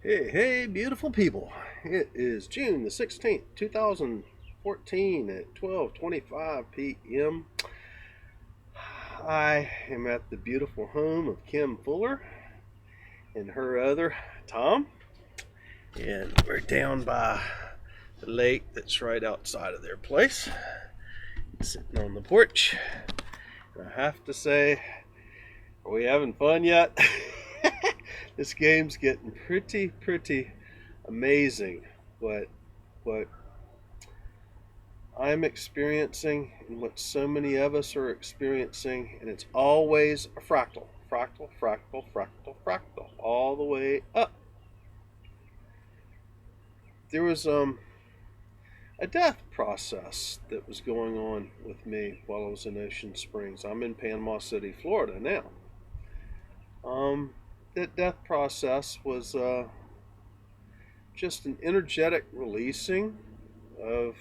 Hey, beautiful people. It is June the 16th, 2014 at 12:25 p.m. I am at the beautiful home of Kim Fuller and her other, Tom, and we're down by the lake that's right outside of their place, sitting on the porch. And I have to say, are we having fun yet? This game's getting pretty amazing. What I'm experiencing and what so many of us are experiencing, and it's always a fractal, all the way up. There was a death process that was going on with me while I was in Ocean Springs. I'm in Panama City, Florida now. Um, that death process was just an energetic releasing of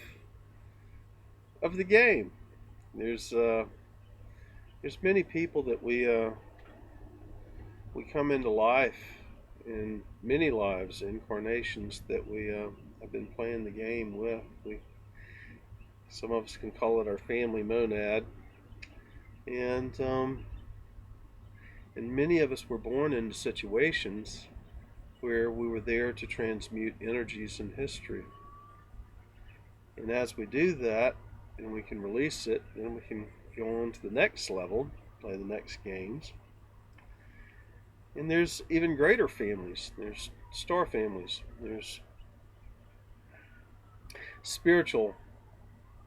of the game. There's there's many people that we come into life in many lives, incarnations that we have been playing the game with. Some of us can call it our family monad, and and many of us were born into situations where we were there to transmute energies in history. And as we do that, and we can release it, then we can go on to the next level, play the next games. And there's even greater families. There's star families. There's spiritual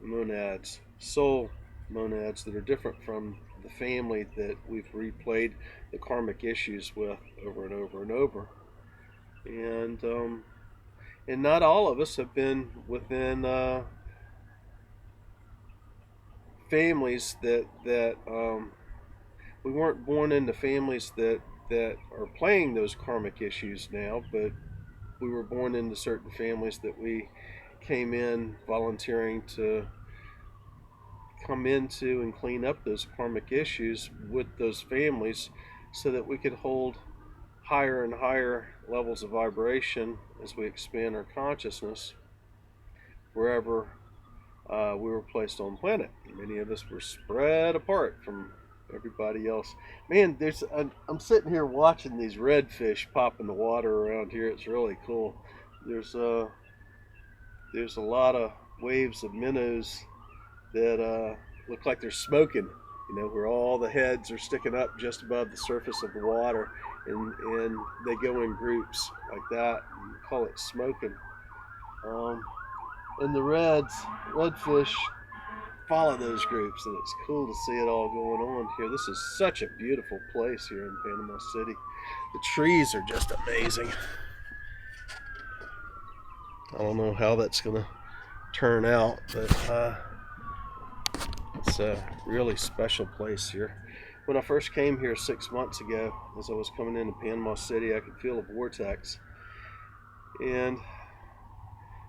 monads, soul monads that are different from the family that we've replayed the karmic issues with over and over and over. And not all of us have been within families that we weren't born into families that are playing those karmic issues now, but we were born into certain families that we came in volunteering to come into and clean up those karmic issues with those families so that we could hold higher and higher levels of vibration as we expand our consciousness wherever we were placed on planet. Many of us were spread apart from everybody else. Man, I'm sitting here watching these redfish pop in the water around here. It's really cool. There's uh, there's a lot of waves of minnows that look like they're smoking. Where all the heads are sticking up just above the surface of the water, and they go in groups like that. And call it smoking. Um, and the redfish follow those groups, and it's cool to see it all going on here. This is such a beautiful place here in Panama City. The trees are just amazing. I don't know how that's going to turn out, but it's a really special place here. When I first came here 6 months ago, as I was coming into Panama City, I could feel a vortex. And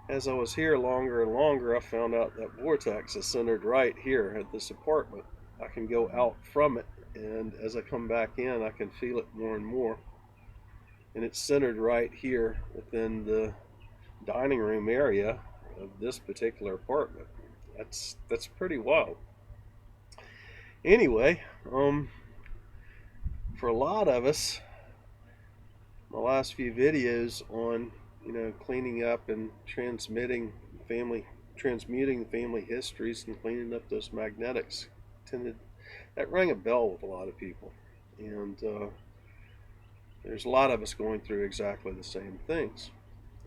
as I was here longer and longer, I found out that vortex is centered right here at this apartment. I can go out from it, and as I come back in, I can feel it more and more. And it's centered right here within the dining room area of this particular apartment. That's pretty wild. Anyway, for a lot of us, my last few videos on cleaning up and transmuting family histories and cleaning up those magnetics tended that rang a bell with a lot of people, and there's a lot of us going through exactly the same things.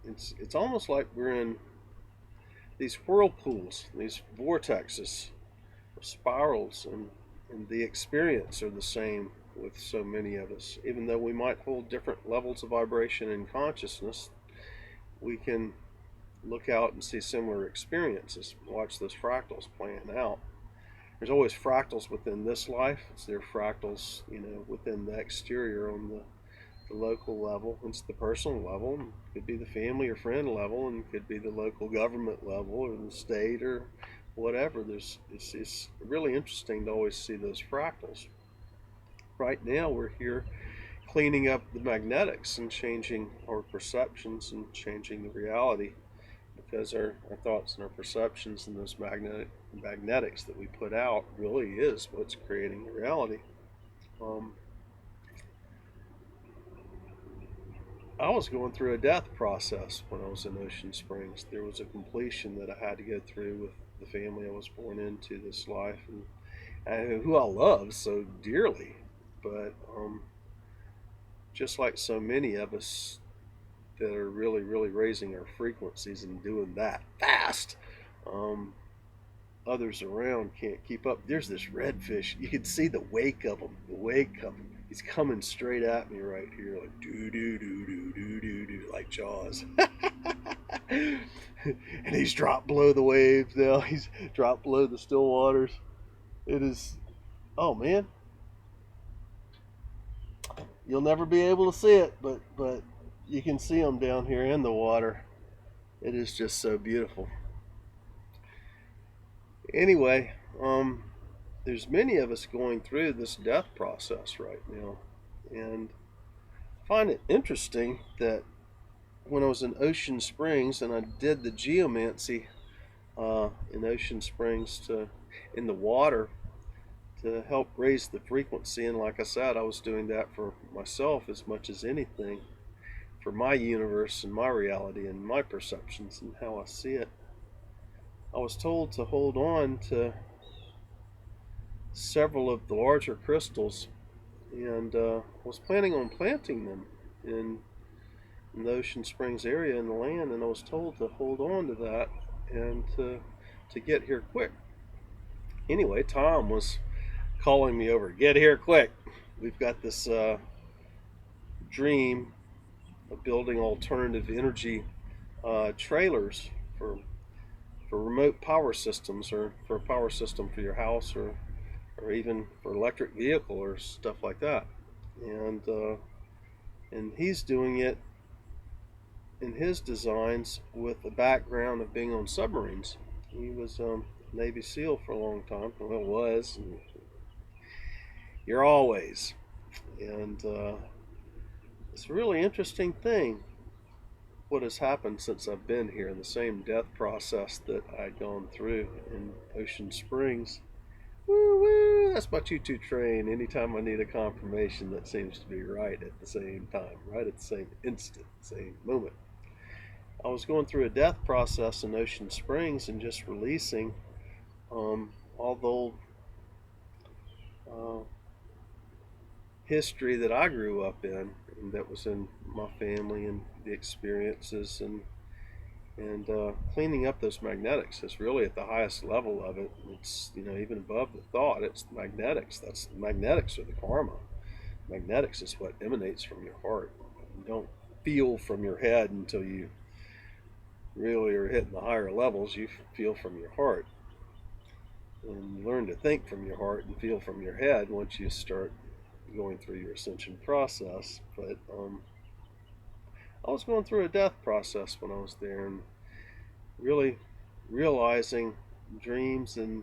It's almost like we're in these whirlpools, these vortexes, spirals, and the experience are the same with so many of us. Even though we might hold different levels of vibration and consciousness, we can look out and see similar experiences. Watch those fractals playing out. There's always fractals within this life. There are fractals, within the exterior on the local level. It's the personal level. It could be the family or friend level, and it could be the local government level or the state or whatever. It's really interesting to always see those fractals. Right now, we're here cleaning up the magnetics and changing our perceptions and changing the reality, because our thoughts and our perceptions and those magnetics that we put out really is what's creating the reality. Um, I was going through a death process when I was in Ocean Springs. There was a completion that I had to go through with the family I was born into this life, and who I love so dearly. But just like so many of us that are really, really raising our frequencies and doing that fast, um, others around can't keep up. There's this redfish. You can see the wake of him. The wake of him. He's coming straight at me right here, like doo doo doo doo doo doo doo, like Jaws. And he's dropped below the waves now. He's dropped below the still waters. It is, oh man, you'll never be able to see it, but you can see him down here in the water. It is just so beautiful. Anyway, there's many of us going through this death process right now, and I find it interesting that when I was in Ocean Springs and I did the geomancy in Ocean Springs in the water to help raise the frequency, and like I said, I was doing that for myself as much as anything, for my universe and my reality and my perceptions and how I see it. I was told to hold on to several of the larger crystals, and was planning on planting them in the Ocean Springs area in the land, and I was told to hold on to that and to get here quick. Anyway, Tom was calling me over, get here quick. We've got this dream of building alternative energy trailers for remote power systems, or for a power system for your house, or even for electric vehicle or stuff like that. And he's doing it in his designs with a background of being on submarines. He was Navy SEAL for a long time. Well, was. And you're always. And it's a really interesting thing what has happened since I've been here. The same death process that I'd gone through in Ocean Springs. Woo woo! That's my choo-choo train. Anytime I need a confirmation that seems to be right at the same time, right at the same instant, same moment. I was going through a death process in Ocean Springs and just releasing all the old history that I grew up in, and that was in my family, and the experiences, and cleaning up those magnetics is really at the highest level of it. It's, even above the thought, it's the magnetics. That's the magnetics are the karma. Magnetics is what emanates from your heart. You don't feel from your head until you really are hitting the higher levels. You feel from your heart, and you learn to think from your heart and feel from your head once you start going through your ascension process. But I was going through a death process when I was there, and really realizing dreams and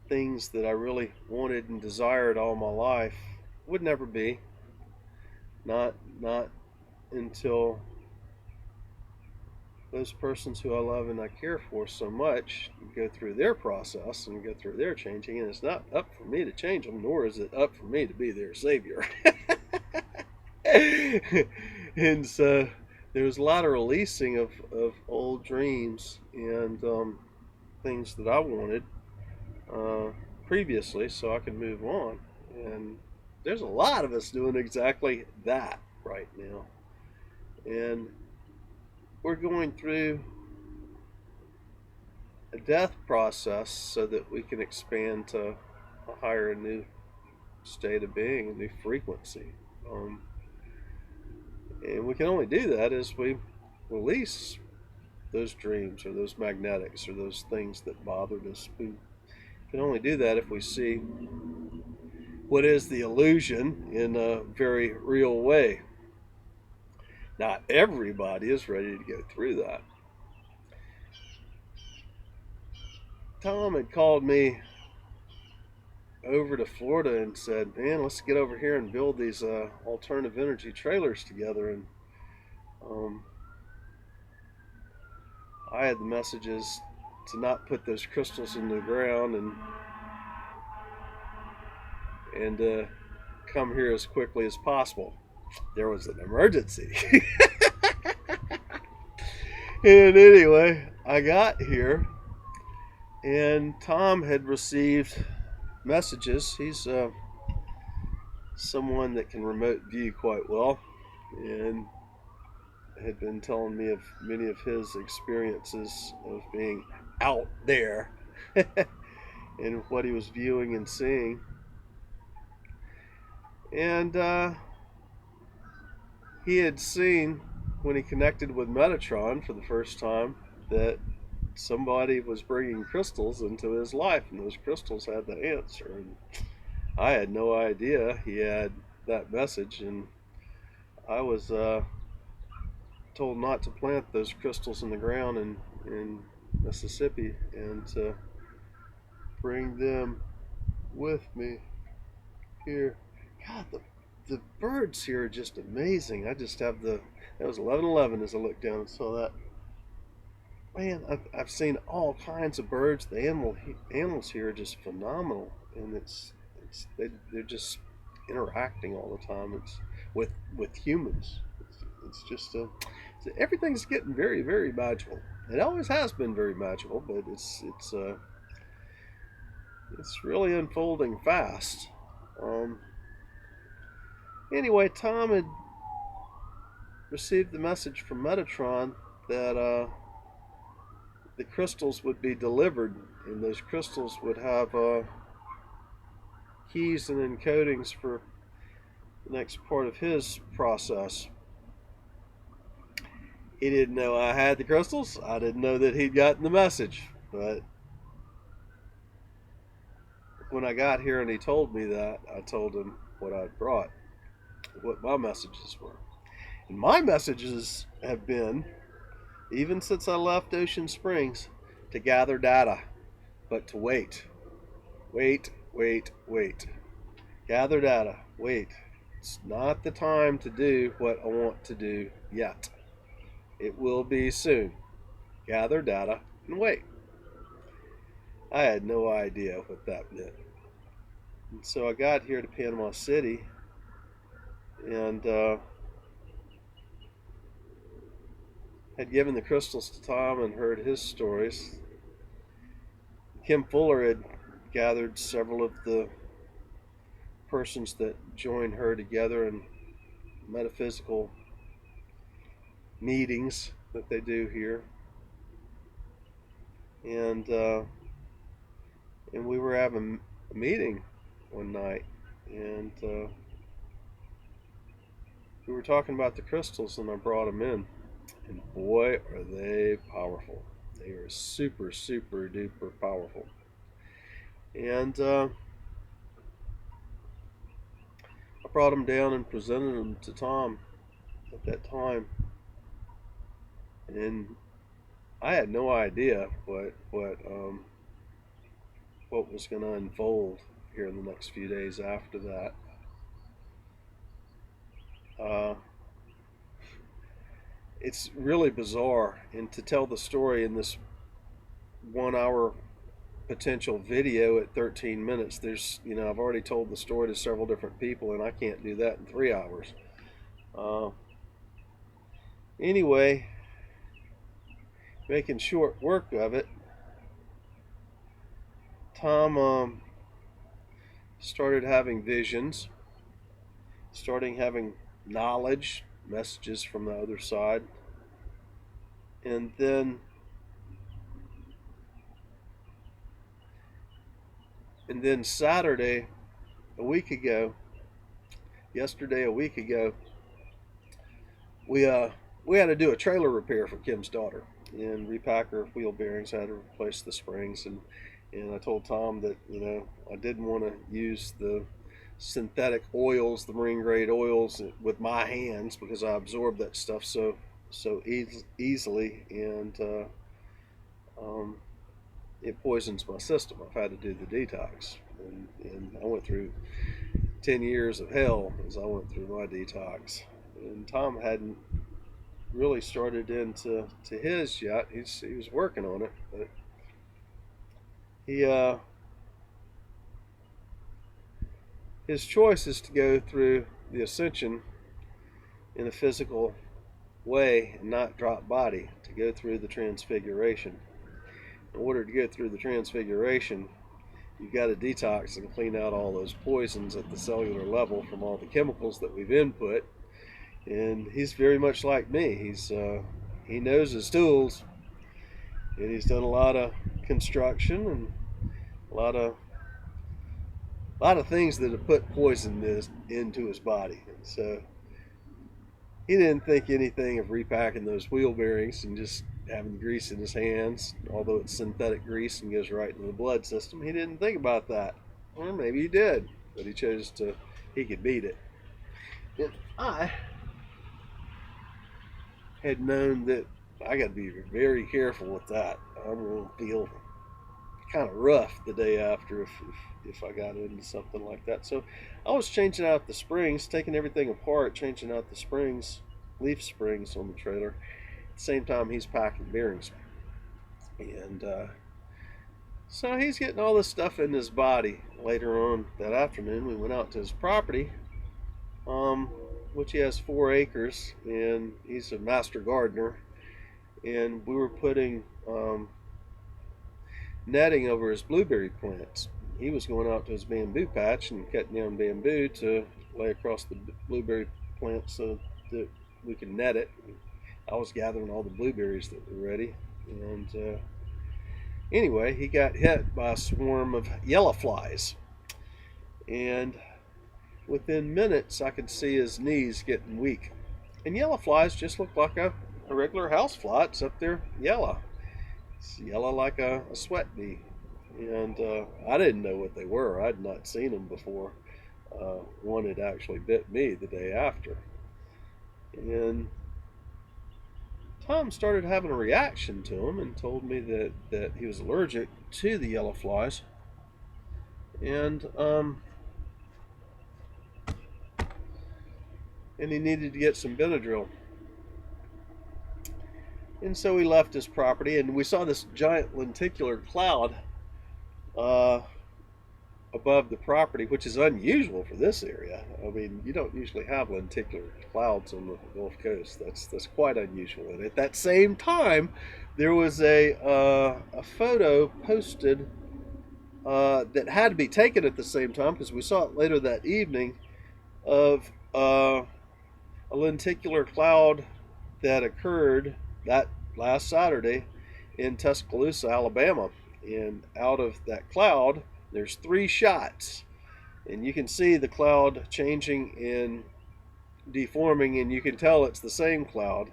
things that I really wanted and desired all my life would never be. Not until those persons who I love and I care for so much go through their process and go through their changing, and it's not up for me to change them, nor is it up for me to be their savior. And so there was a lot of releasing of old dreams and things that I wanted previously, so I could move on. And there's a lot of us doing exactly that right now. And we're going through a death process so that we can expand to a higher, new state of being, a new frequency. And we can only do that as we release those dreams or those magnetics or those things that bothered us. We can only do that if we see what is the illusion in a very real way. Not everybody is ready to go through that. Tom had called me over to Florida and said, "Man, let's get over here and build these alternative energy trailers together." And um, I had the messages to not put those crystals in the ground and come here as quickly as possible. There was an emergency. And anyway, I got here, and Tom had received messages. He's someone that can remote view quite well, and had been telling me of many of his experiences of being out there and what he was viewing and seeing. And he had seen, when he connected with Metatron for the first time, that somebody was bringing crystals into his life, and those crystals had the answer. And I had no idea he had that message, and I was told not to plant those crystals in the ground in Mississippi and to bring them with me here. God, the birds here are just amazing. I just have that was 11:11 as I looked down and saw that. Man, I've seen all kinds of birds. The animals here are just phenomenal, and they're just interacting all the time. It's with humans. It's just everything's getting very, very magical. It always has been very magical, but it's really unfolding fast. Um, anyway, Tom had received the message from Metatron that the crystals would be delivered, and those crystals would have keys and encodings for the next part of his process. He didn't know I had the crystals. I didn't know that he'd gotten the message. But when I got here and he told me that, I told him what I'd brought, what my messages were. And my messages have been, even since I left Ocean Springs, to gather data, but to wait. Wait, wait, wait. Gather data. Wait. It's not the time to do what I want to do yet. It will be soon. Gather data and wait. I had no idea what that meant. And so I got here to Panama City and had given the crystals to Tom and heard his stories. Kim Fuller had gathered several of the persons that joined her together in metaphysical meetings that they do here, and we were having a meeting one night, and we were talking about the crystals, and I brought them in, and boy, are they powerful. They are super, super duper powerful. And I brought them down and presented them to Tom at that time, and I had no idea what was going to unfold here in the next few days after that. It's really bizarre, and to tell the story in this 1 hour potential video at 13 minutes, there's I've already told the story to several different people, and I can't do that in 3 hours. Anyway, making short work of it, Tom started having visions, starting having knowledge, messages from the other side, and then Saturday, a week ago, we had to do a trailer repair for Kim's daughter and repack her wheel bearings. I had to replace the springs, and I told Tom that I didn't want to use the synthetic oils, the marine grade oils, with my hands because I absorb that stuff so easily, and it poisons my system. I've had to do the detox, And I went through 10 years of hell as I went through my detox. And Tom hadn't really started into his yet. He was working on it, but he his choice is to go through the ascension in a physical way and not drop body, to go through the transfiguration. In order to go through the transfiguration, you've got to detox and clean out all those poisons at the cellular level from all the chemicals that we've input. And he's very much like me. He knows his tools, and he's done a lot of construction and a lot of things that have put poison into his body. And so he didn't think anything of repacking those wheel bearings and just having grease in his hands, although it's synthetic grease and goes right into the blood system. He didn't think about that. Or maybe he did, but he chose to, he could beat it. And I had known that I got to be very careful with that. I'm going to feel kind of rough the day after if I got into something like that. So I was changing out the springs, taking everything apart, changing out the springs, leaf springs on the trailer. At the same time, he's packing bearings. And so he's getting all this stuff in his body. Later on that afternoon, we went out to his property, which he has 4 acres, and he's a master gardener. And we were putting netting over his blueberry plants. He was going out to his bamboo patch and cutting down bamboo to lay across the blueberry plants so that we could net it. I was gathering all the blueberries that were ready. And anyway, he got hit by a swarm of yellow flies. And within minutes, I could see his knees getting weak. And yellow flies just look like a regular house fly, except they're yellow. It's yellow like a sweat bee. And I didn't know what they were. I'd not seen them before. One had actually bit me the day after. And Tom started having a reaction to them and told me that he was allergic to the yellow flies. And he needed to get some Benadryl. And so we left his property, and we saw this giant lenticular cloud above the property, which is unusual for this area. I mean, you don't usually have lenticular clouds on the Gulf Coast. That's quite unusual. And at that same time, there was a photo posted that had to be taken at the same time, because we saw it later that evening, of a lenticular cloud that occurred that last Saturday in Tuscaloosa, Alabama. And out of that cloud, there's 3 shots. And you can see the cloud changing and deforming, and you can tell it's the same cloud.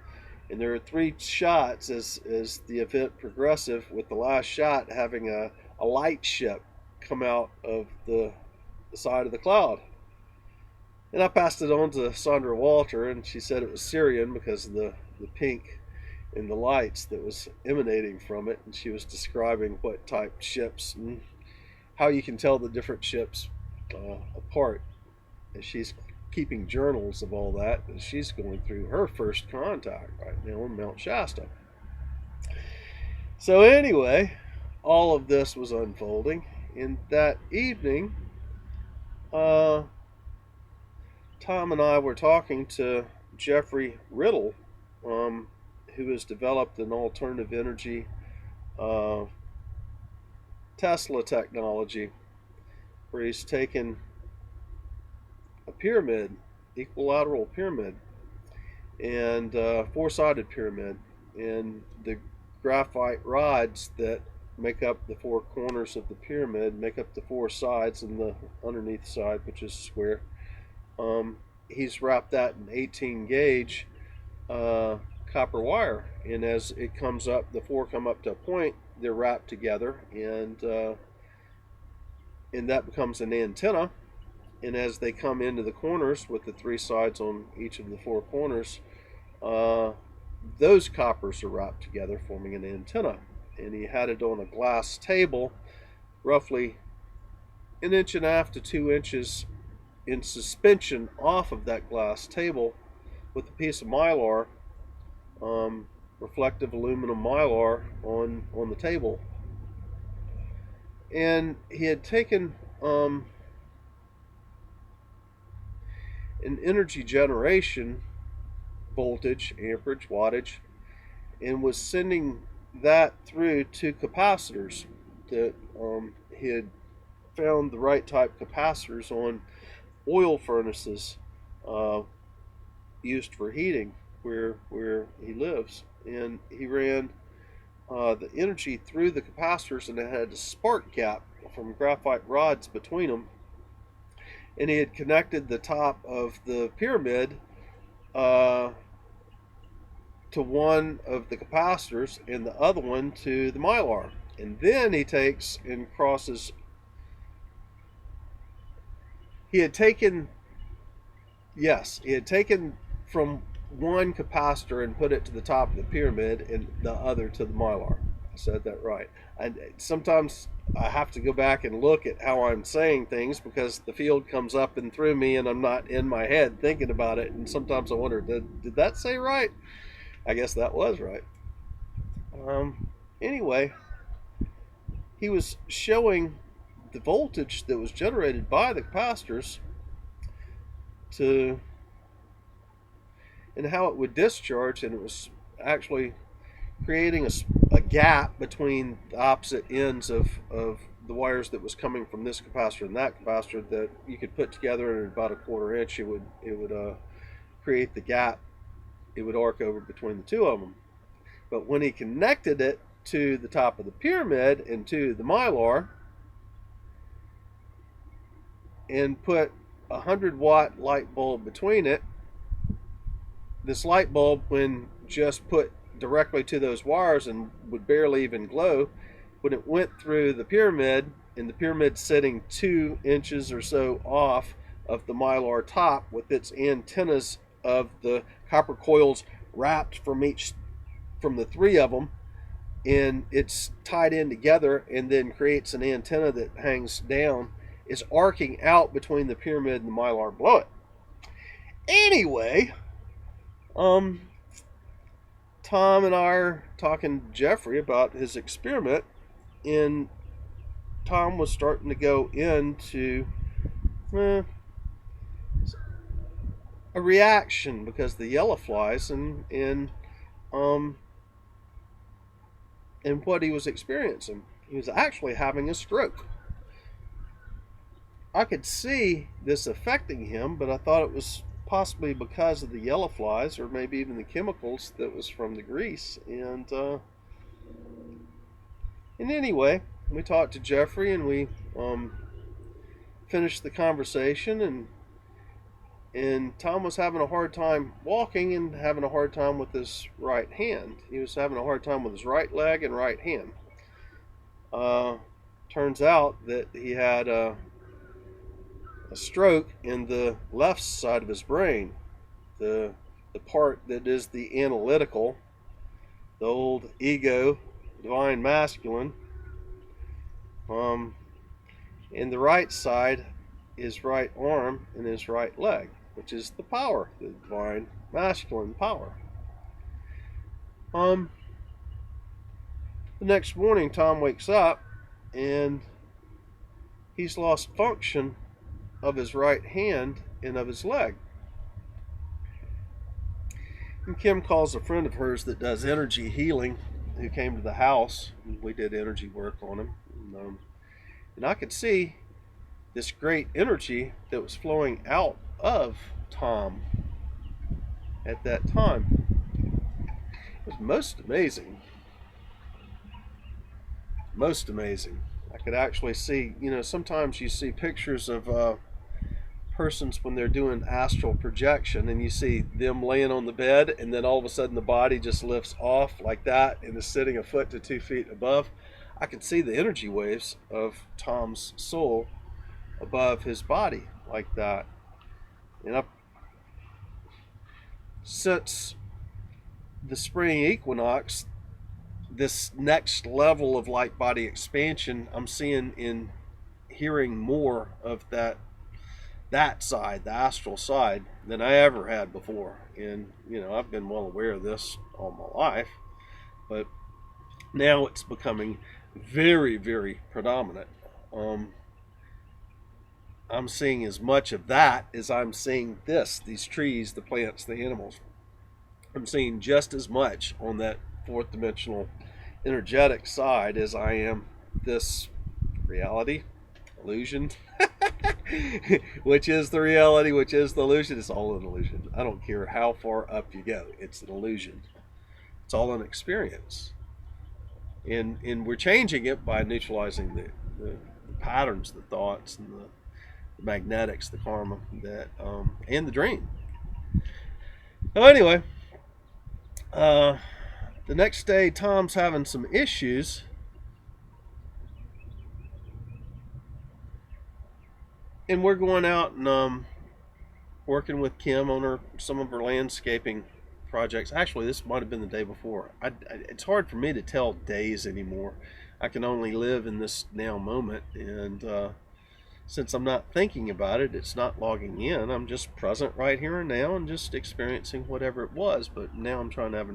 And there are 3 shots as the event progressive, with the last shot having a light ship come out of the side of the cloud. And I passed it on to Sandra Walter, and she said it was Syrian because of the pink and the lights that was emanating from it. And she was describing what type ships and how you can tell the different ships apart. And she's keeping journals of all that, and she's going through her first contact right now in Mount Shasta. So anyway, all of this was unfolding. And that evening, Tom and I were talking to Jeffrey Riddle, who has developed an alternative energy Tesla technology, where he's taken a pyramid, equilateral pyramid, and 4-sided pyramid, and the graphite rods that make up the 4 corners of the pyramid make up the 4 sides, and the underneath side, which is square. He's wrapped that in 18 gauge copper wire, and as it comes up, the 4 come up to a point, they're wrapped together, and that becomes an antenna. And as they come into the corners with the 3 sides on each of the 4 corners, those coppers are wrapped together, forming an antenna. And he had it on a glass table, roughly an inch and a half to 2 inches in suspension off of that glass table with a piece of mylar, reflective aluminum mylar on the table. And he had taken an energy generation voltage, amperage, wattage, and was sending that through to capacitors that he had found the right type capacitors on oil furnaces used for heating where he lives. And he ran the energy through the capacitors, and it had a spark gap from graphite rods between them. And he had connected the top of the pyramid to one of the capacitors and the other one to the mylar. And then he takes and crosses. He had taken from one capacitor and put it to the top of the pyramid and the other to the mylar. I said that right. And sometimes I have to go back and look at how I'm saying things because the field comes up and through me and I'm not in my head thinking about it. And sometimes I wonder, did that say right? I guess that was right. Anyway, he was showing the voltage that was generated by the capacitors and how it would discharge, and it was actually creating a gap between the opposite ends of the wires that was coming from this capacitor and that capacitor that you could put together in about a 1/4 inch. It would create the gap. It would arc over between the two of them. But when he connected it to the top of the pyramid and to the mylar and put a 100-watt light bulb between it, this light bulb, when just put directly to those wires and would barely even glow, when it went through the pyramid, and the pyramid sitting 2 inches or so off of the mylar top with its antennas of the copper coils wrapped from the three of them, and it's tied in together and then creates an antenna that hangs down, is arcing out between the pyramid and the mylar below it. Anyway, Tom and I are talking to Jeffrey about his experiment, and Tom was starting to go into a reaction because of the yellow flies and what he was experiencing. He was actually having a stroke. I could see this affecting him, but I thought it was possibly because of the yellow flies, or maybe even the chemicals that was from the grease. And anyway, we talked to Jeffrey, and we finished the conversation, and Tom was having a hard time walking and having a hard time with his right hand. He was having a hard time with his right leg and right hand. Turns out that he had a stroke in the left side of his brain, the part that is the analytical, the old ego, divine masculine. And the right side, his right arm and his right leg, which is the power, the divine masculine power. The next morning, Tom wakes up and he's lost function of his right hand and of his leg. And Kim calls a friend of hers that does energy healing, who came to the house. We did energy work on him. And I could see this great energy that was flowing out of Tom at that time. It was most amazing. Most amazing. I could actually see, sometimes you see pictures of persons when they're doing astral projection, and you see them laying on the bed, and then all of a sudden the body just lifts off like that and is sitting a foot to 2 feet above. I could see the energy waves of Tom's soul above his body like that. And since the spring equinox, this next level of light body expansion I'm seeing in hearing more of that side, the astral side, than I ever had before. And I've been well aware of this all my life, but now it's becoming very, very predominant. I'm seeing as much of that as I'm seeing these trees, the plants, the animals. I'm seeing just as much on that fourth dimensional energetic side as I am this reality, illusion, which is the reality, which is the illusion. It's all an illusion. I don't care how far up you go. It's an illusion. It's all an experience. And we're changing it by neutralizing the patterns, the thoughts, and the magnetics, the karma, and the dream. So anyway, the next day, Tom's having some issues. And we're going out and working with Kim on some of her landscaping projects. Actually, this might have been the day before. It's hard for me to tell days anymore. I can only live in this now moment, and since I'm not thinking about it, it's not logging in. I'm just present right here and now and just experiencing whatever it was. But now I'm trying to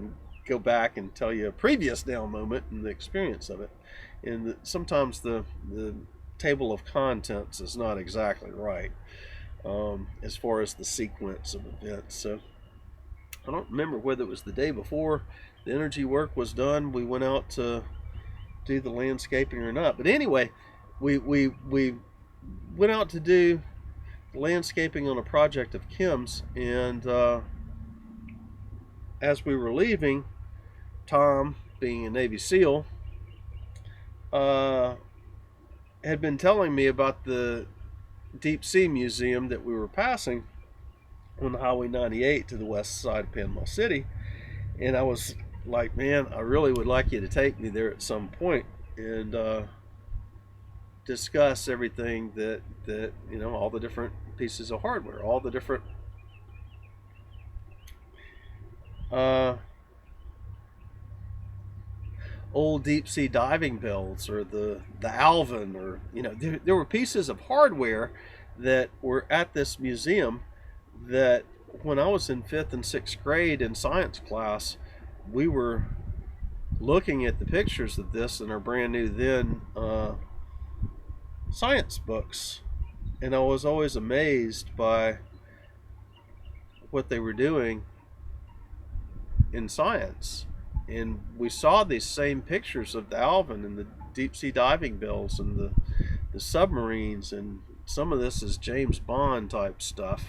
go back and tell you a previous now moment and the experience of it. And sometimes the table of contents is not exactly right as far as the sequence of events. So I don't remember whether it was the day before the energy work was done, we went out to do the landscaping or not. But anyway, we went out to do landscaping on a project of Kim's, and as we were leaving, Tom, being a Navy SEAL, had been telling me about the deep sea museum that we were passing on Highway 98 to the west side of Panama City. And I was like, man, I really would like you to take me there at some point and discuss everything that all the different pieces of hardware, all the different old deep sea diving bells, or the Alvin, or there were pieces of hardware that were at this museum that when I was in 5th and 6th grade in science class, we were looking at the pictures of this in our brand new then science books, and I was always amazed by what they were doing in science. And we saw these same pictures of the Alvin and the deep sea diving bells and the submarines, and some of this is James Bond type stuff.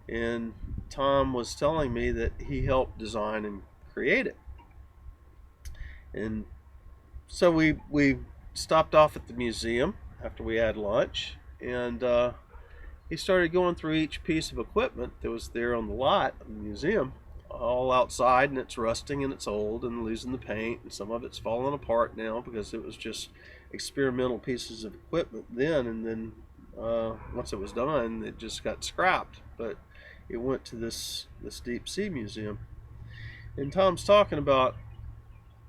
And Tom was telling me that he helped design and create it. And so we stopped off at the museum after we had lunch, and he started going through each piece of equipment that was there on the lot of the museum, all outside, and it's rusting and it's old and losing the paint, and some of it's falling apart now because it was just experimental pieces of equipment then, and then once it was done, it just got scrapped. But it went to this deep sea museum. And Tom's talking about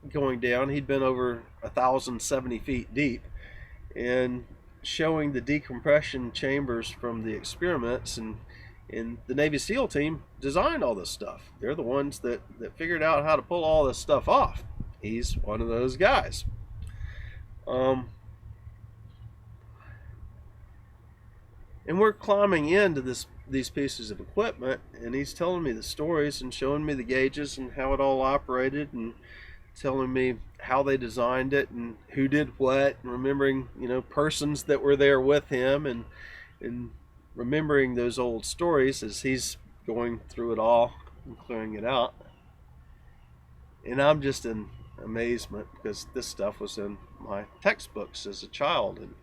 going down. He'd been over 1,070 feet deep and showing the decompression chambers from the experiments, and the Navy SEAL team designed all this stuff. They're the ones that figured out how to pull all this stuff off. He's one of those guys. And we're climbing into these pieces of equipment, and he's telling me the stories and showing me the gauges and how it all operated, and telling me how they designed it and who did what, and remembering persons that were there with him, and remembering those old stories as he's going through it all and clearing it out. And I'm just in amazement because this stuff was in my textbooks as a child in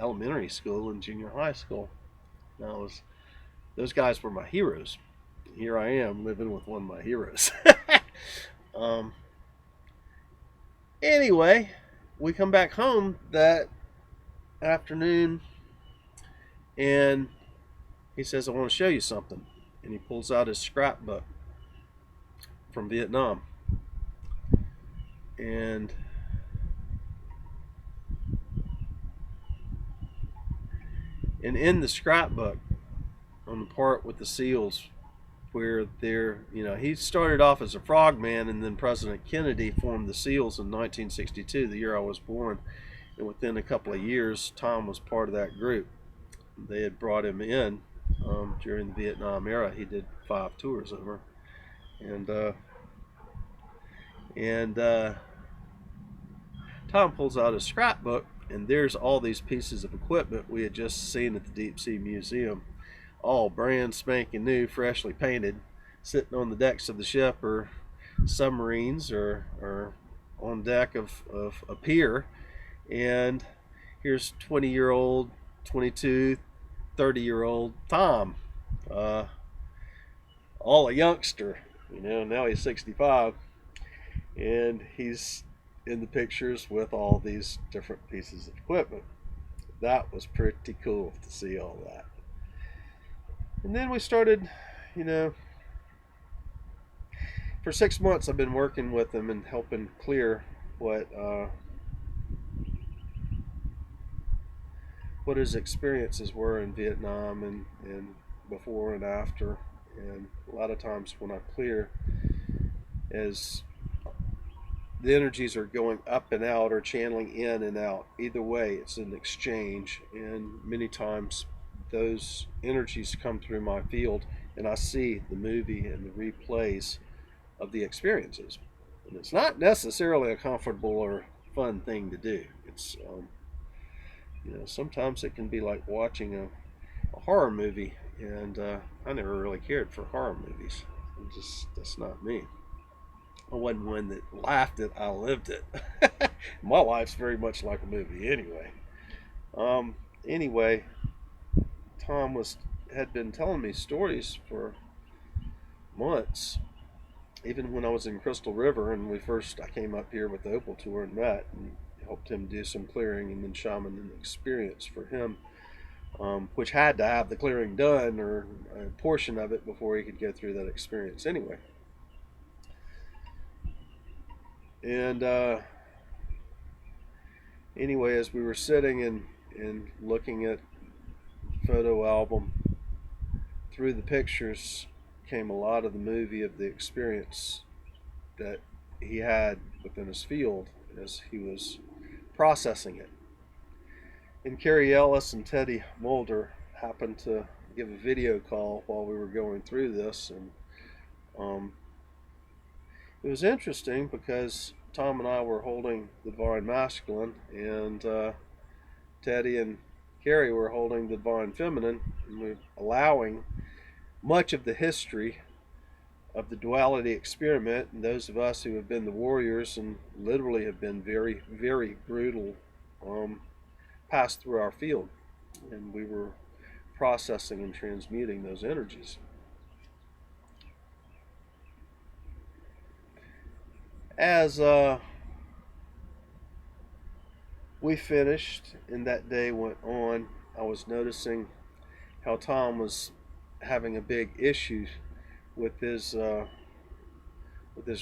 elementary school and junior high school. Those guys were my heroes. Here I am living with one of my heroes. Anyway, we come back home that afternoon, and he says, I want to show you something. And he pulls out his scrapbook from Vietnam. And And in the scrapbook, on the part with the seals, where they're, he started off as a frogman, and then President Kennedy formed the SEALs in 1962, the year I was born. And within a couple of years, Tom was part of that group. They had brought him in during the Vietnam era. He did 5 tours over, and Tom pulls out his scrapbook, and there's all these pieces of equipment we had just seen at the Deep Sea Museum, all brand spanking new, freshly painted, sitting on the decks of the ship or submarines or on deck of a pier. And here's 20-year-old, 22, 30-year-old Tom, all a youngster. Now he's 65, and he's in the pictures with all these different pieces of equipment. That was pretty cool to see all that. And then we started, for 6 months I've been working with him and helping clear what his experiences were in Vietnam and before and after. And a lot of times when I clear, as the energies are going up and out or channeling in and out, either way it's an exchange, and many times those energies come through my field and I see the movie and the replays of the experiences. And it's not necessarily a comfortable or fun thing to do. It's sometimes it can be like watching a horror movie, and I never really cared for horror movies. That's not me. I wasn't one that laughed it, I lived it. My life's very much like a movie anyway. Anyway, Tom had been telling me stories for months, even when I was in Crystal River, and I came up here with the Opal Tour and met and helped him do some clearing and then shaman and experience for him, which had to have the clearing done or a portion of it before he could go through that experience anyway. And anyway, as we were sitting and looking at the photo album, through the pictures came a lot of the movie of the experience that he had within his field as he was processing it. And Carrie Ellis and Teddy Mulder happened to give a video call while we were going through this, and it was interesting because Tom and I were holding the Divine Masculine, and Teddy and Carrie were holding the Divine Feminine, and we were allowing much of the history of the duality experiment, and those of us who have been the warriors and literally have been very, very brutal, pass through our field, and we were processing and transmuting those energies. As we finished and that day went on, I was noticing how Tom was having a big issue with his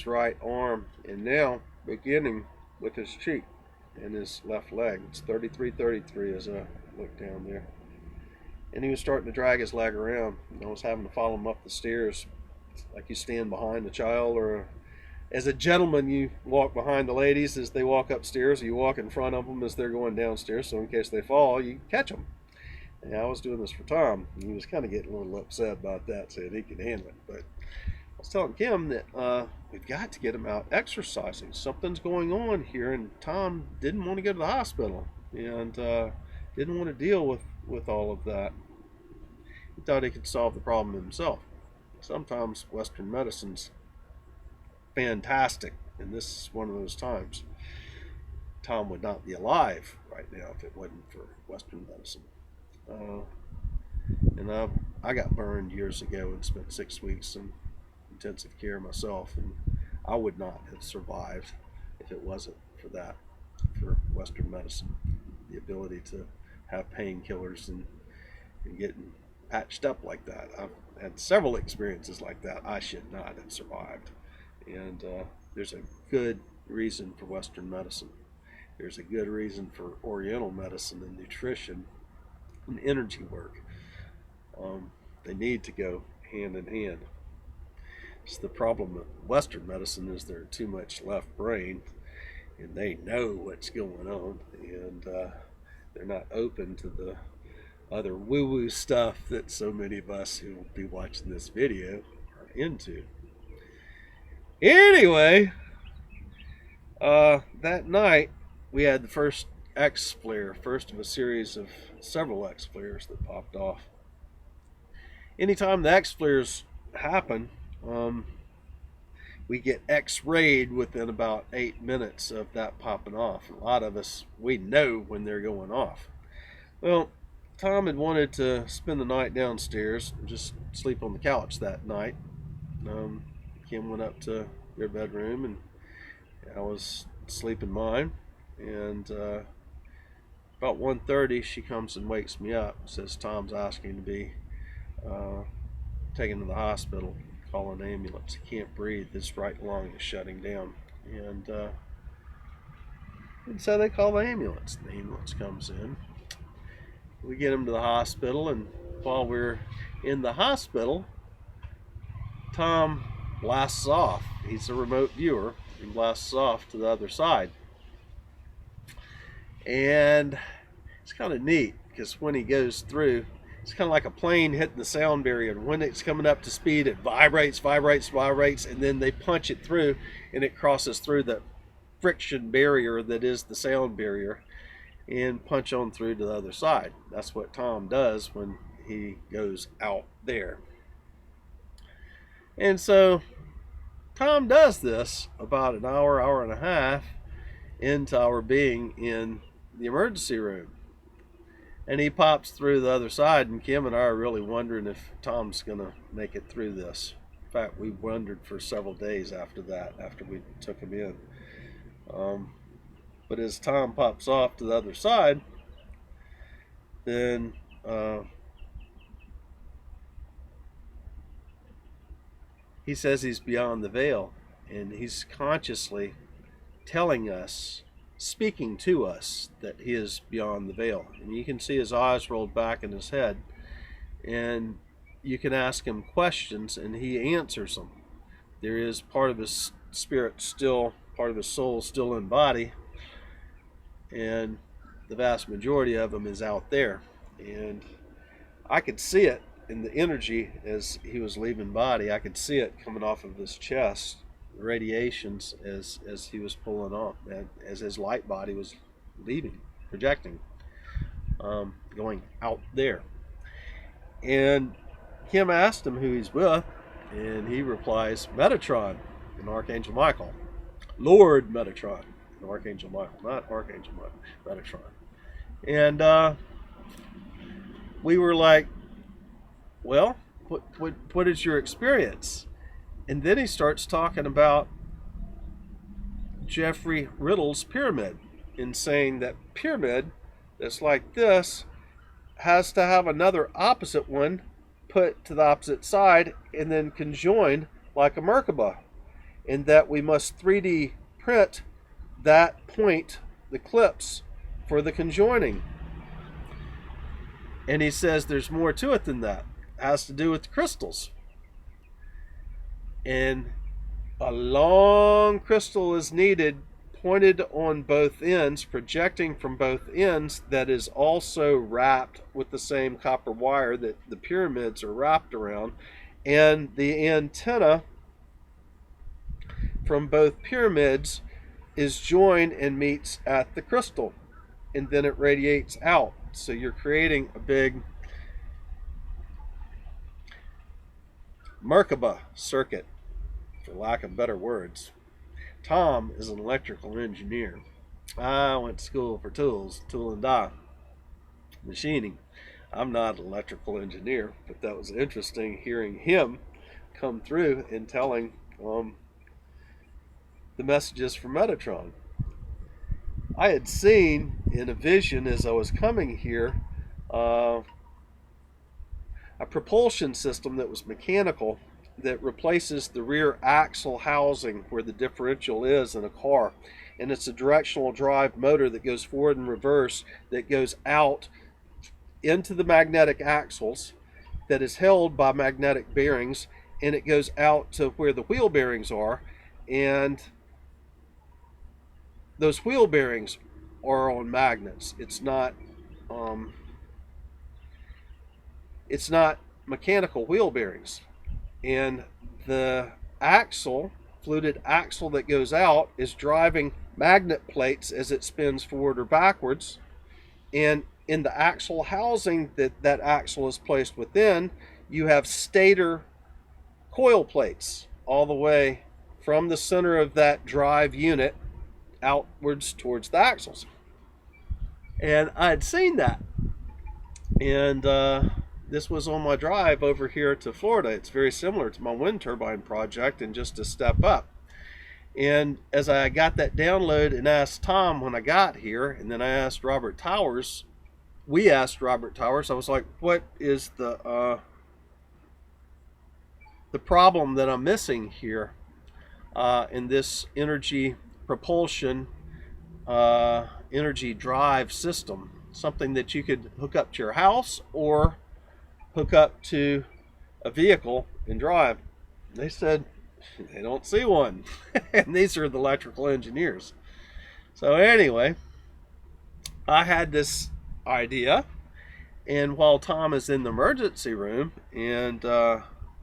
right arm, and now beginning with his cheek and his left leg. It's 33-33 as I look down there. And he was starting to drag his leg around. I was having to follow him up the stairs, like you stand behind a child, or as a gentleman you walk behind the ladies as they walk upstairs, or you walk in front of them as they're going downstairs, so in case they fall you catch them. And I was doing this for Tom, and he was kind of getting a little upset about that, saying he can handle it. But I was telling Kim that we've got to get him out exercising. Something's going on here, and Tom didn't want to go to the hospital and didn't want to deal with all of that. He thought he could solve the problem himself. Sometimes Western medicine's fantastic, and this is one of those times. Tom would not be alive right now if it wasn't for Western medicine. And I got burned years ago and spent 6 weeks in intensive care myself, and I would not have survived if it wasn't for that, for Western medicine. The ability to have painkillers and getting patched up like that. I've had several experiences like that. I should not have survived. And there's a good reason for Western medicine. There's a good reason for Oriental medicine and nutrition. and energy work. They need to go hand in hand. It's the problem with Western medicine is there's too much left brain, and they know what's going on, and they're not open to the other woo-woo stuff that so many of us who will be watching this video are into. Anyway, that night we had the first X flare, first of a series of several X flares that popped off. Anytime the X flares happen, we get X-rayed within about 8 minutes of that popping off. A lot of us, we know when they're going off. Well, Tom had wanted to spend the night downstairs and just sleep on the couch that night. Kim went up to their bedroom, and I was sleeping mine. And about 1:30, she comes and wakes me up. Says Tom's asking to be taken to the hospital. Call an ambulance. He can't breathe. His right lung is shutting down. And so they call the ambulance. The ambulance comes in. We get him to the hospital, and while we're in the hospital, Tom blasts off. He's a remote viewer. He blasts off to the other side. And it's kind of neat because when he goes through, it's kind of like a plane hitting the sound barrier. And when it's coming up to speed, it vibrates, and then they punch it through, and it crosses through the friction barrier that is the sound barrier and punch on through to the other side. That's what Tom does when he goes out there. And so Tom does this about an hour, hour and a half into our being in the emergency room. And he pops through the other side, and Kim and I are really wondering if Tom's going to make it through this. In fact, we wondered for several days after that, after we took him in. But as Tom pops off to the other side, then he says he's beyond the veil, and he's consciously telling us, speaking to us, that he is beyond the veil. And you can see his eyes rolled back in his head, and you can ask him questions and he answers them. There is part of his spirit still, part of his soul still in body, and the vast majority of him is out there. And I could see it in the energy as he was leaving body. I could see it coming off of his chest, radiations as he was pulling off, as his light body was leaving, projecting, going out there. And Kim asked him who he's with, and he replies, Metatron and Archangel Michael. Lord Metatron and Archangel Michael, not Archangel Michael, Metatron. And we were like, well, what is your experience? And then he starts talking about Jeffrey Riddle's pyramid, and saying that pyramid that's like this has to have another opposite one put to the opposite side and then conjoined like a Merkaba, and that we must 3D print that point, the clips, for the conjoining. And he says there's more to it than that. It has to do with the crystals. And a long crystal is needed, pointed on both ends, projecting from both ends, that is also wrapped with the same copper wire that the pyramids are wrapped around. And the antenna from both pyramids is joined and meets at the crystal, and then it radiates out. So you're creating a big Merkaba circuit, for lack of better words. Tom is an electrical engineer. I went to school for tools, tool and die, machining. I'm not an electrical engineer, but that was interesting hearing him come through and telling the messages from Metatron. I had seen in a vision as I was coming here a propulsion system that was mechanical, that replaces the rear axle housing where the differential is in a car. And it's a directional drive motor that goes forward and reverse, that goes out into the magnetic axles that is held by magnetic bearings, and it goes out to where the wheel bearings are, and those wheel bearings are on magnets. It's not mechanical wheel bearings. And the axle, fluted axle that goes out, is driving magnet plates as it spins forward or backwards. And in the axle housing that axle is placed within, you have stator coil plates all the way from the center of that drive unit outwards towards the axles. And I had seen that. And this was on my drive over here to Florida. It's very similar to my wind turbine project and just a step up. And as I got that download and asked Tom when I got here, and then I asked Robert Towers, we asked Robert Towers, I was like, what is the problem that I'm missing here in this energy propulsion, energy drive system? Something that you could hook up to your house or hook up to a vehicle and drive. They said they don't see one. And these are the electrical engineers. So anyway, I had this idea, and while Tom is in the emergency room and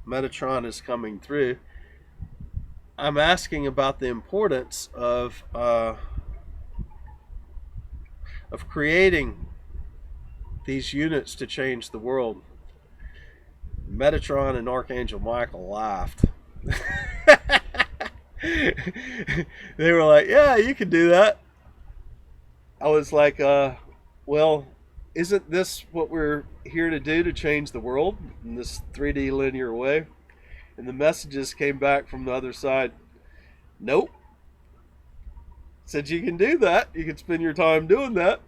Metatron is coming through, I'm asking about the importance of creating these units to change the world. Metatron and Archangel Michael laughed. They were like, yeah, you can do that. I was like, well, isn't this what we're here to do, to change the world in this 3D linear way? And the messages came back from the other side. Nope. Said you can do that. You can spend your time doing that.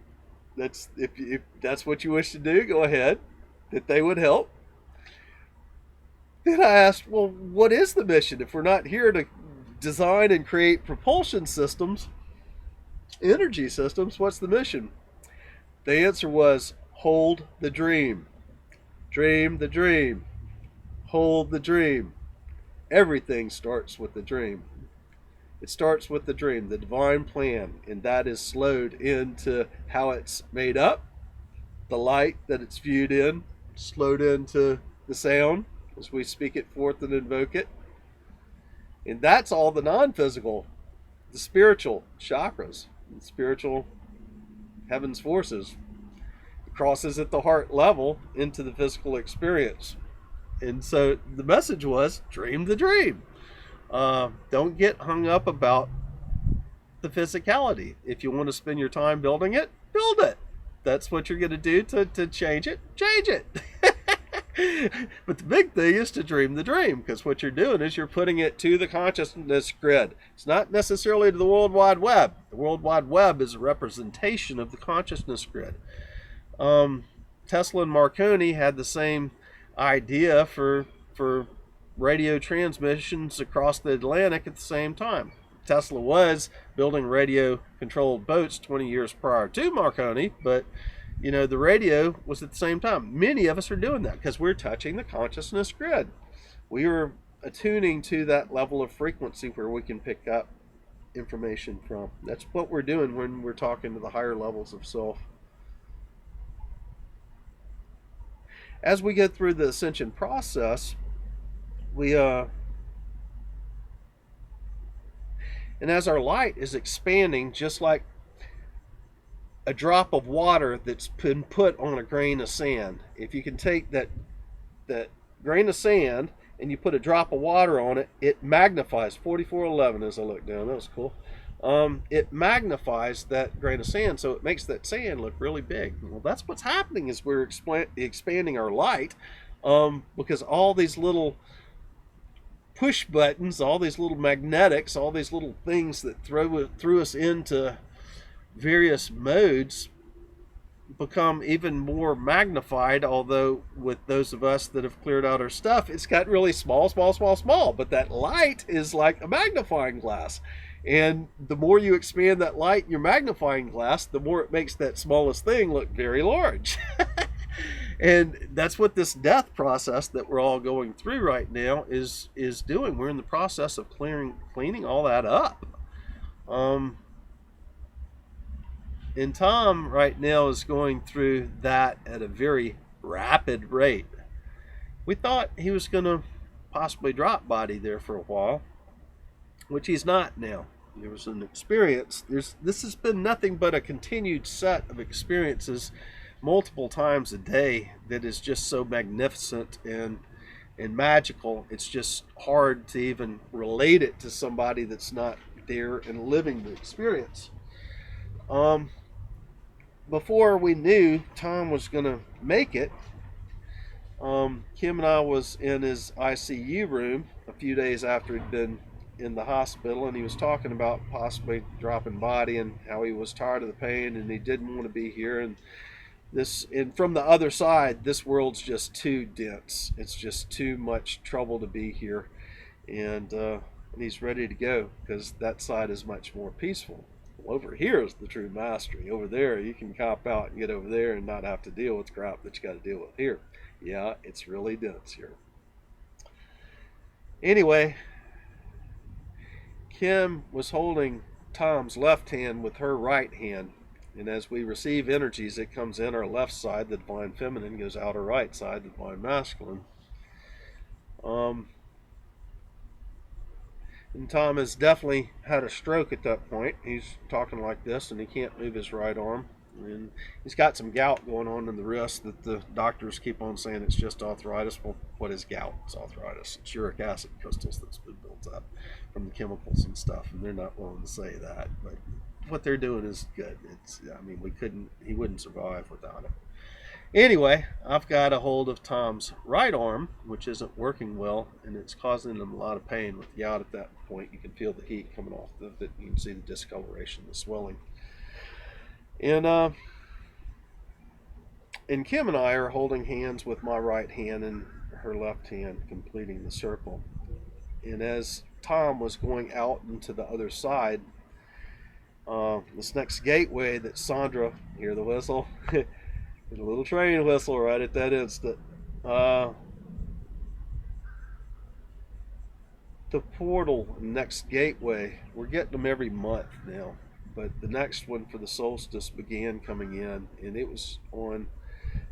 That's if that's what you wish to do, go ahead. That they would help. Then I asked, well, what is the mission? If we're not here to design and create propulsion systems, energy systems, what's the mission? The answer was, hold the dream. Dream the dream. Hold the dream. Everything starts with the dream. It starts with the dream, the divine plan, and that is slowed into how it's made up, the light that it's viewed in, slowed into the sound as we speak it forth and invoke it. And that's all the non-physical, the spiritual chakras, the spiritual heaven's forces. It crosses at the heart level into the physical experience. And so the message was, dream the dream. Don't get hung up about the physicality. If you want to spend your time building it, build it. That's what you're going to do to change it. Change it. But the big thing is to dream the dream, because what you're doing is you're putting it to the consciousness grid. It's not necessarily to the World Wide Web. The World Wide Web is a representation of the consciousness grid. Tesla and Marconi had the same idea for radio transmissions across the Atlantic at the same time. Tesla was building radio-controlled boats 20 years prior to Marconi, but you know, the radio was at the same time. Many of us are doing that because we're touching the consciousness grid. We are attuning to that level of frequency where we can pick up information from. That's what we're doing when we're talking to the higher levels of self. As we get through the ascension process, and as our light is expanding, just like a drop of water that's been put on a grain of sand. If you can take that grain of sand and you put a drop of water on it, it magnifies. 4411 as I look down, that was cool. It magnifies that grain of sand, so it makes that sand look really big. Well, that's what's happening as we're expanding our light, because all these little push buttons, all these little magnetics, all these little things that threw us into various modes become even more magnified, although with those of us that have cleared out our stuff, it's got really small, but that light is like a magnifying glass. And the more you expand that light in your magnifying glass, the more it makes that smallest thing look very large. And that's what this death process that we're all going through right now is doing. We're in the process of cleaning all that up. And Tom right now is going through that at a very rapid rate. We thought he was going to possibly drop body there for a while, which he's not now. There was an experience. This has been nothing but a continued set of experiences multiple times a day that is just so magnificent and magical. It's just hard to even relate it to somebody that's not there and living the experience. Before we knew Tom was going to make it, Kim and I was in his ICU room a few days after he'd been in the hospital, and he was talking about possibly dropping body and how he was tired of the pain and he didn't want to be here. And from the other side, this world's just too dense. It's just too much trouble to be here, and he's ready to go because that side is much more peaceful. Well, over here is the true mastery. Over there, you can cop out and get over there and not have to deal with crap that you got to deal with here. Yeah, it's really dense here. Anyway, Kim was holding Tom's left hand with her right hand. And as we receive energies, it comes in our left side, the divine feminine, goes out our right side, the divine masculine. And Tom has definitely had a stroke at that point. He's talking like this, and he can't move his right arm. And he's got some gout going on in the wrist that the doctors keep on saying it's just arthritis. Well, what is gout? It's arthritis. It's uric acid crystals that's been built up from the chemicals and stuff, and they're not willing to say that. But what they're doing is good. He wouldn't survive without it. Anyway, I've got a hold of Tom's right arm, which isn't working well, and it's causing him a lot of pain with the gout at that point. You can feel the heat coming off of it. You can see the discoloration, the swelling. And Kim and I are holding hands with my right hand and her left hand, completing the circle. And as Tom was going out into the other side, this next gateway that Sandra, hear the whistle, a little train whistle right at that instant. The portal, next gateway, we're getting them every month now. But the next one for the solstice began coming in, and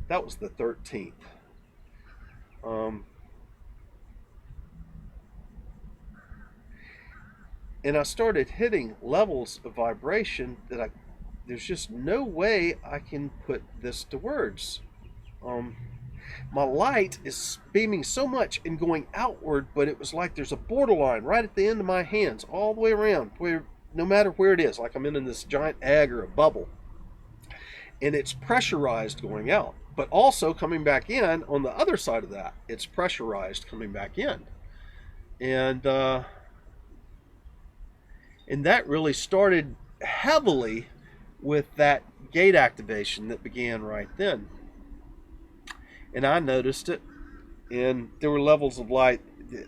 that was the 13th. And I started hitting levels of vibration that there's just no way I can put this to words. My light is beaming so much and going outward, but it was like there's a borderline right at the end of my hands, all the way around, where no matter where it is, like I'm in this giant egg or a bubble. And it's pressurized going out, but also coming back in on the other side of that. It's pressurized coming back in. And that really started heavily with that gate activation that began right then. And I noticed it, and there were levels of light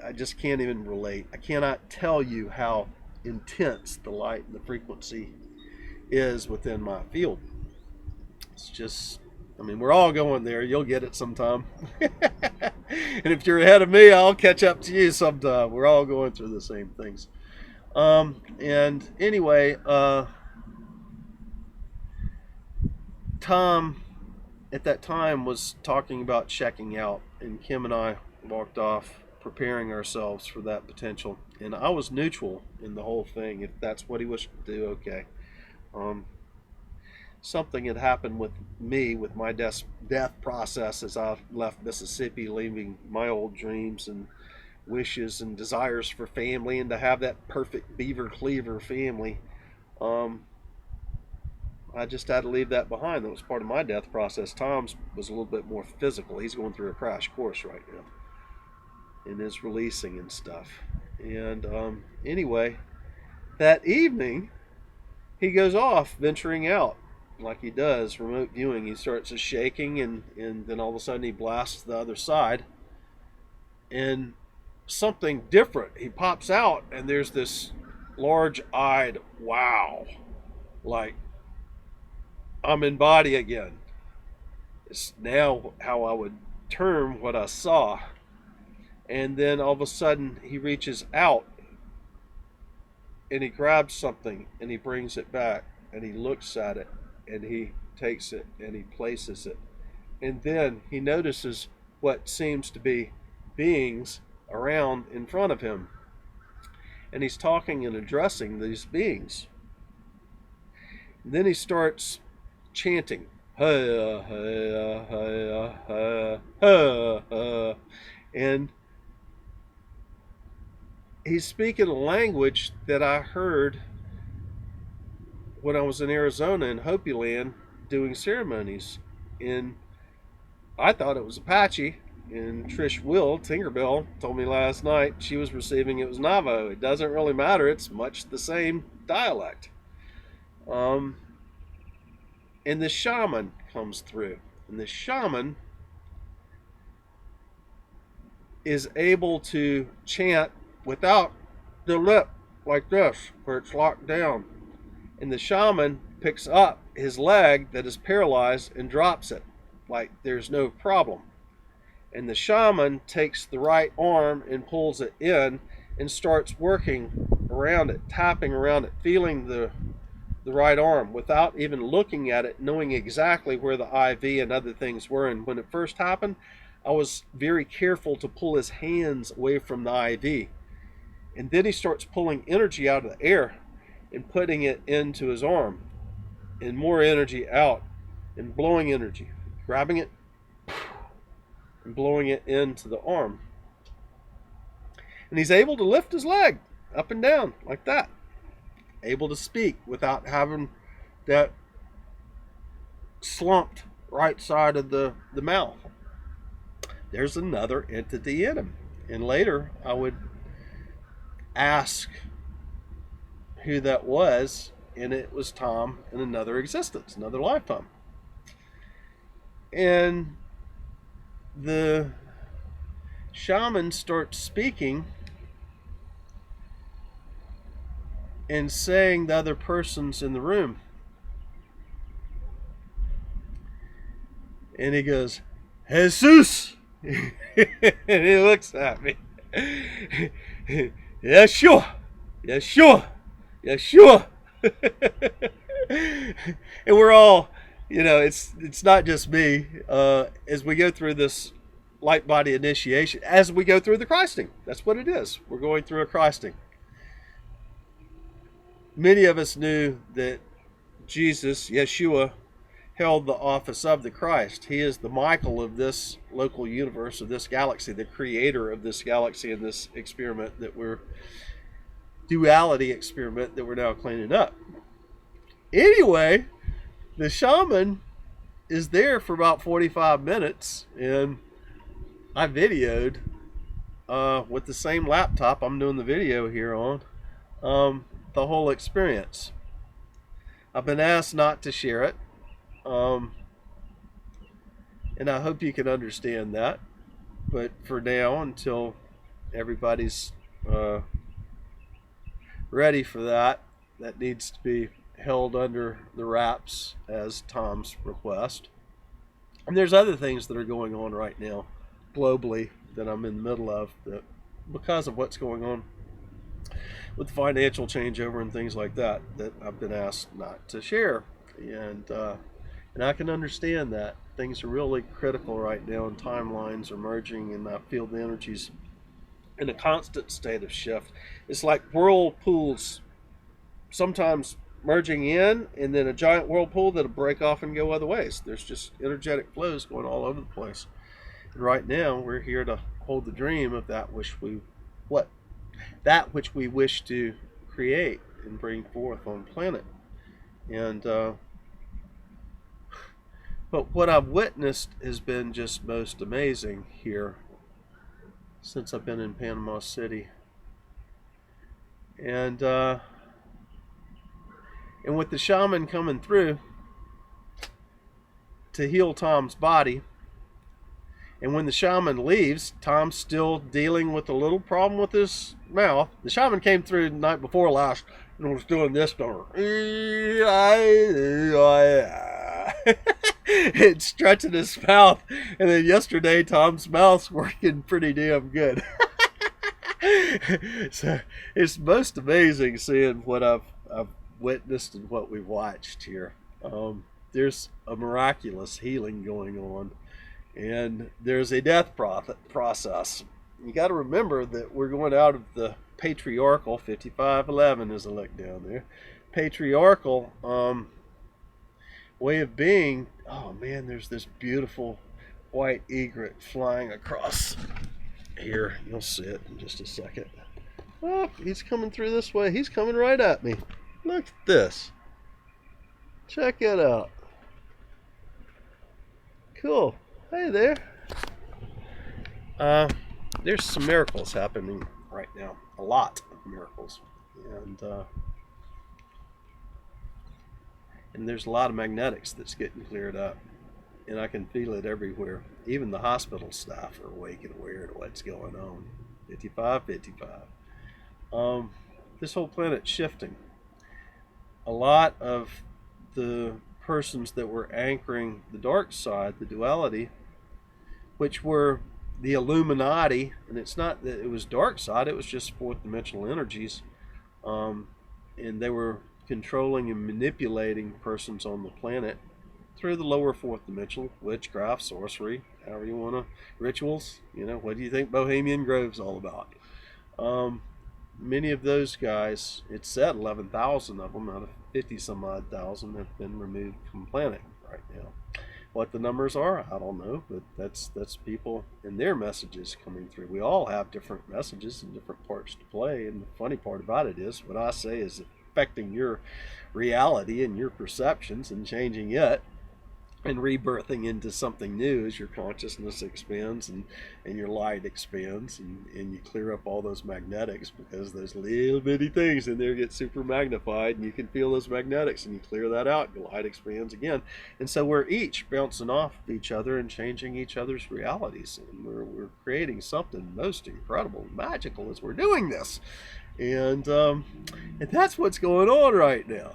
I just can't even relate. I cannot tell you how intense the light and the frequency is within my field. It's just, we're all going there. You'll get it sometime. And if you're ahead of me, I'll catch up to you sometime. We're all going through the same things. And anyway, Tom at that time was talking about checking out, and Kim and I walked off preparing ourselves for that potential. And I was neutral in the whole thing. If that's what he wished to do, okay. Something had happened with me with my death process as I left Mississippi, leaving my old dreams and wishes and desires for family and to have that perfect beaver cleaver family. I just had to leave that behind. That was part of my death process. Tom's was a little bit more physical. He's going through a crash course right now and is releasing and stuff. And anyway, that evening he goes off venturing out like he does, remote viewing. He starts shaking, and then all of a sudden he blasts the other side, and something different. He pops out, and there's this large-eyed wow, like I'm in body again. It's now how I would term what I saw. And then all of a sudden he reaches out and he grabs something and he brings it back and he looks at it and he takes it and he places it. And then he notices what seems to be beings around in front of him. And he's talking and addressing these beings. And then he starts chanting. And he's speaking a language that I heard when I was in Arizona in Hopi Land doing ceremonies. And I thought it was Apache. And Trish Will, Tinkerbell, told me last night she was receiving it was Navajo. It doesn't really matter. It's much the same dialect. And the shaman comes through. And the shaman is able to chant without the lip like this, where it's locked down. And the shaman picks up his leg that is paralyzed and drops it like there's no problem. And the shaman takes the right arm and pulls it in and starts working around it, tapping around it, feeling the right arm without even looking at it, knowing exactly where the IV and other things were. And when it first happened, I was very careful to pull his hands away from the IV. And then he starts pulling energy out of the air and putting it into his arm, and more energy out, and blowing energy, grabbing it and blowing it into the arm. And he's able to lift his leg up and down like that, able to speak without having that slumped right side of the mouth. There's another entity in him. And later I would ask who that was, and it was Tom in another existence, another lifetime. And the shaman starts speaking and saying the other persons in the room. And he goes, Jesus! And he looks at me. Yeshua! Yeshua! Yeshua! And we're all, it's not just me. As we go through this light body initiation, as we go through the Christing, that's what it is. We're going through a Christing. Many of us knew that Jesus, Yeshua, held the office of the Christ. He is the Michael of this local universe, of this galaxy, the creator of this galaxy and this experiment duality experiment that we're now cleaning up. Anyway, the shaman is there for about 45 minutes, and I videoed with the same laptop I'm doing the video here on the whole experience. I've been asked not to share it, and I hope you can understand that. But for now, until everybody's ready for that needs to be held under the wraps as Tom's request. And there's other things that are going on right now globally that I'm in the middle of, that because of what's going on with financial changeover and things like that I've been asked not to share. And I can understand that. Things are really critical right now, and timelines are merging, and I feel the energies in a constant state of shift. It's like whirlpools sometimes merging in, and then a giant whirlpool that'll break off and go other ways. There's just energetic flows going all over the place. And right now we're here to hold the dream of that which we wish to create and bring forth on planet. And but what I've witnessed has been just most amazing here since I've been in Panama City. And with the shaman coming through to heal Tom's body, and when the shaman leaves, Tom's still dealing with a little problem with his mouth. The shaman came through the night before last and was doing this door. and stretching his mouth. And then yesterday, Tom's mouth's working pretty damn good. So it's most amazing seeing what I've witnessed and what we've watched here. There's a miraculous healing going on, and there's a death process. You got to remember that we're going out of the patriarchal 5511 as I look down there. Patriarchal way of being. Oh man, there's this beautiful white egret flying across here. You'll see it in just a second. Oh, he's coming through this way. He's coming right at me. Look at this. Check it out. Cool. Hey there. There's some miracles happening right now. A lot of miracles. And there's a lot of magnetics that's getting cleared up. And I can feel it everywhere. Even the hospital staff are awake and aware of what's going on. 55. This whole planet's shifting. A lot of the persons that were anchoring the dark side, the duality, which were the Illuminati, and it's not that it was dark side, it was just fourth dimensional energies, and they were controlling and manipulating persons on the planet through the lower fourth dimensional, witchcraft, sorcery, however you want to, rituals. What do you think Bohemian Grove's all about? Many of those guys, it's said 11,000 of them out of 50 some odd thousand have been removed from the planet right now. What the numbers are, I don't know, but that's people and their messages coming through. We all have different messages and different parts to play, and the funny part about it is what I say is affecting your reality and your perceptions and changing it and rebirthing into something new as your consciousness expands and your light expands, and you clear up all those magnetics, because those little bitty things in there get super magnified and you can feel those magnetics, and you clear that out, your light expands again. And so we're each bouncing off of each other and changing each other's realities, and we're creating something most incredible and magical as we're doing this. And that's what's going on right now.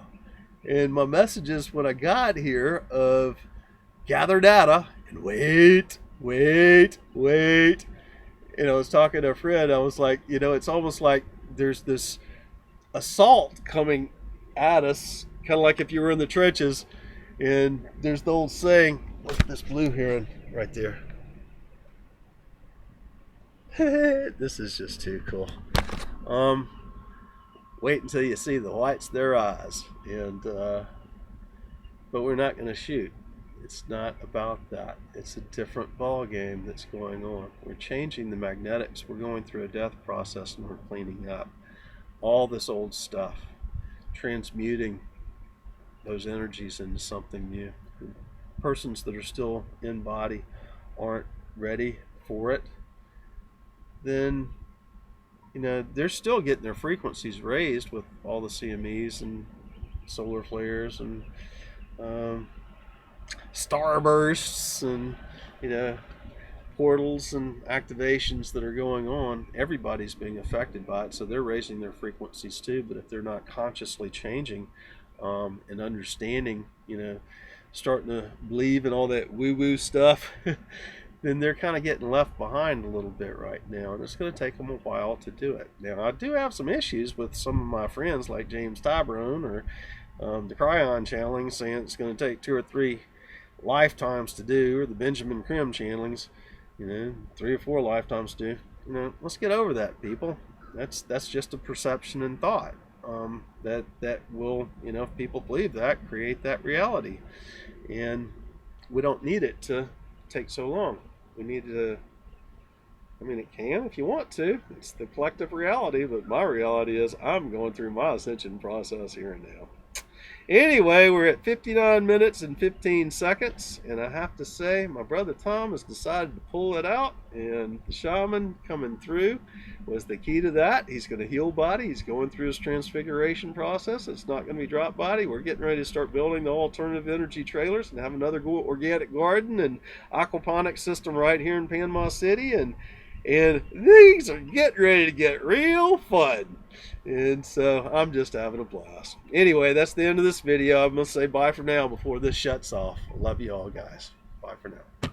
And my messages when I got here of gather data and wait. I was talking to a friend. I was like, it's almost like there's this assault coming at us, kind of like if you were in the trenches. And there's the old saying, look at this blue heron right there. This is just too cool. Wait until you see the whites of their eyes. And but we're not going to shoot. It's not about that. It's a different ball game that's going on. We're changing the magnetics. We're going through a death process, and we're cleaning up all this old stuff, transmuting those energies into something new. Persons that are still in body aren't ready for it, then they're still getting their frequencies raised with all the CMEs and solar flares and starbursts and portals and activations that are going on. Everybody's being affected by it, so they're raising their frequencies too. But if they're not consciously changing and understanding, starting to believe in all that woo-woo stuff, then they're kind of getting left behind a little bit right now, and it's going to take them a while to do it. Now, I do have some issues with some of my friends like James Tyrone or the Cryon channeling, saying it's going to take 2 or 3 lifetimes to do, or the Benjamin Krim channelings, 3 or 4 lifetimes to do. Let's get over that, people. That's just a perception and thought that will, if people believe that, create that reality, and we don't need it to take so long. We need to, it can if you want to. It's the collective reality, but my reality is I'm going through my ascension process here and now. Anyway, we're at 59 minutes and 15 seconds, and I have to say my brother Tom has decided to pull it out, and the shaman coming through was the key to that. He's going to heal body. He's going through his transfiguration process. It's not going to be drop body. We're getting ready to start building the alternative energy trailers and have another organic garden and aquaponics system right here in Panama City, and And things are getting ready to get real fun. And so I'm just having a blast. Anyway, that's the end of this video. I'm going to say bye for now before this shuts off. Love you all, guys. Bye for now.